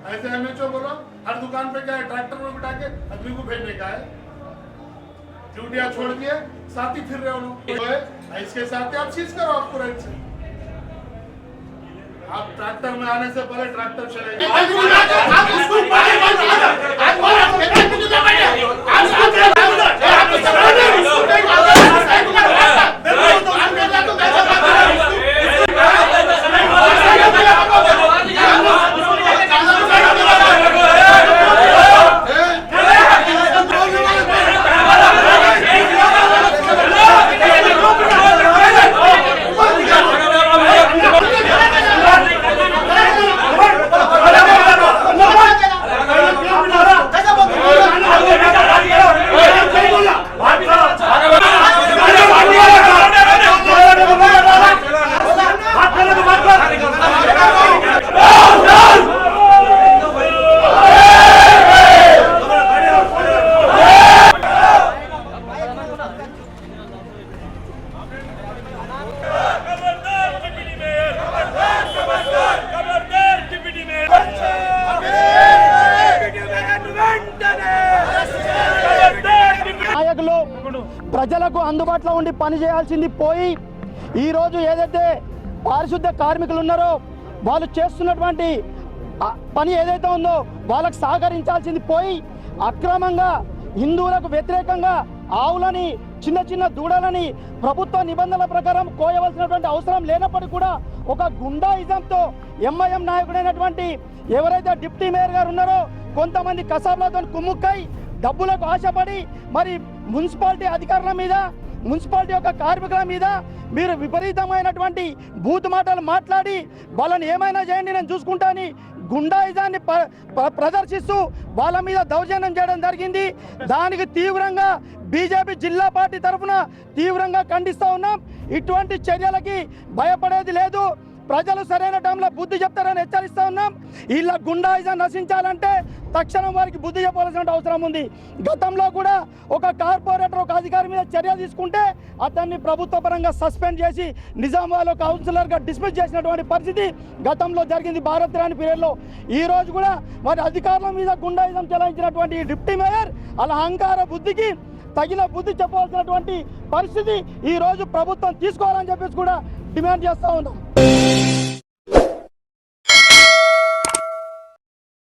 ऐसे एमएचओ बोलो हर दुकान पे क्या है, ट्रैक्टर में बिठा के आदमी को भेजने का है। ड्यूटियां छोड़ दिए, साथ ही फिर रहे हो लोग। इसके साथ आप सीज करो आपको राइट से। आप ट्रैक्टर में आने से पहले ट्रैक्टर चलेगा। ప్రజలకు అందుబాటులో ఉండి పని చేయాల్సింది పోయి ఈరోజు ఏదైతే పారిశుద్ధ కార్మికులు ఉన్నారో వాళ్ళు చేస్తున్నటువంటి పని ఏదైతే ఉందో వాళ్ళకు సహకరించాల్సింది పోయి అక్రమంగా హిందువులకు వ్యతిరేకంగా ఆవులని చిన్న చిన్న దూడలని ప్రభుత్వ నిబంధనల ప్రకారం కోయవలసినటువంటి అవసరం లేనప్పటికీ కూడా ఒక గుండాయిజంతో ఎంఐఎం నాయకుడైనటువంటి ఎవరైతే డిప్యూటీ మేయర్ గారు ఉన్నారో కొంతమంది కసాబ్లతో కుమ్ముక్కై డబ్బులకు ఆశపడి మరి మున్సిపాలిటీ అధికారుల మీద మున్సిపాలిటీ యొక్క కార్మికుల మీద మీరు విపరీతమైనటువంటి బూతు మాటలు మాట్లాడి వాళ్ళని ఏమైనా చేయండి నేను చూసుకుంటాని గుండాయిజాన్ని ప్రదర్శిస్తూ వాళ్ళ మీద దౌర్జన్యం చేయడం జరిగింది. దానికి తీవ్రంగా బీజేపీ జిల్లా పార్టీ తరఫున తీవ్రంగా ఖండిస్తూ ఉన్నాం. ఇటువంటి చర్యలకి భయపడేది లేదు. ప్రజలు సరైన టైంలో బుద్ధి చెప్తారని హెచ్చరిస్తూ ఉన్నాం. వీళ్ళ గుండాయిజం నశించాలంటే తక్షణం వారికి బుద్ధి చెప్పాల్సిన అవసరం ఉంది. గతంలో కూడా ఒక కార్పొరేటర్ ఒక అధికారి మీద చర్య తీసుకుంటే అతన్ని ప్రభుత్వ పరంగా సస్పెండ్ చేసి నిజామాబాద్ కౌన్సిలర్గా డిస్మిస్ చేసినటువంటి పరిస్థితి గతంలో జరిగింది భారత్ రాణి పీరియడ్లో. ఈ రోజు కూడా మరి అధికారుల మీద గుండాయిజం చెలాయించినటువంటి డిప్యూటీ మేయర్ అలా అహంకార బుద్ధికి తగిన బుద్ధి చెప్పవలసినటువంటి పరిస్థితి ఈ రోజు ప్రభుత్వం తీసుకోవాలని చెప్పేసి కూడా డిమాండ్ చేస్తూ ఉన్నాం.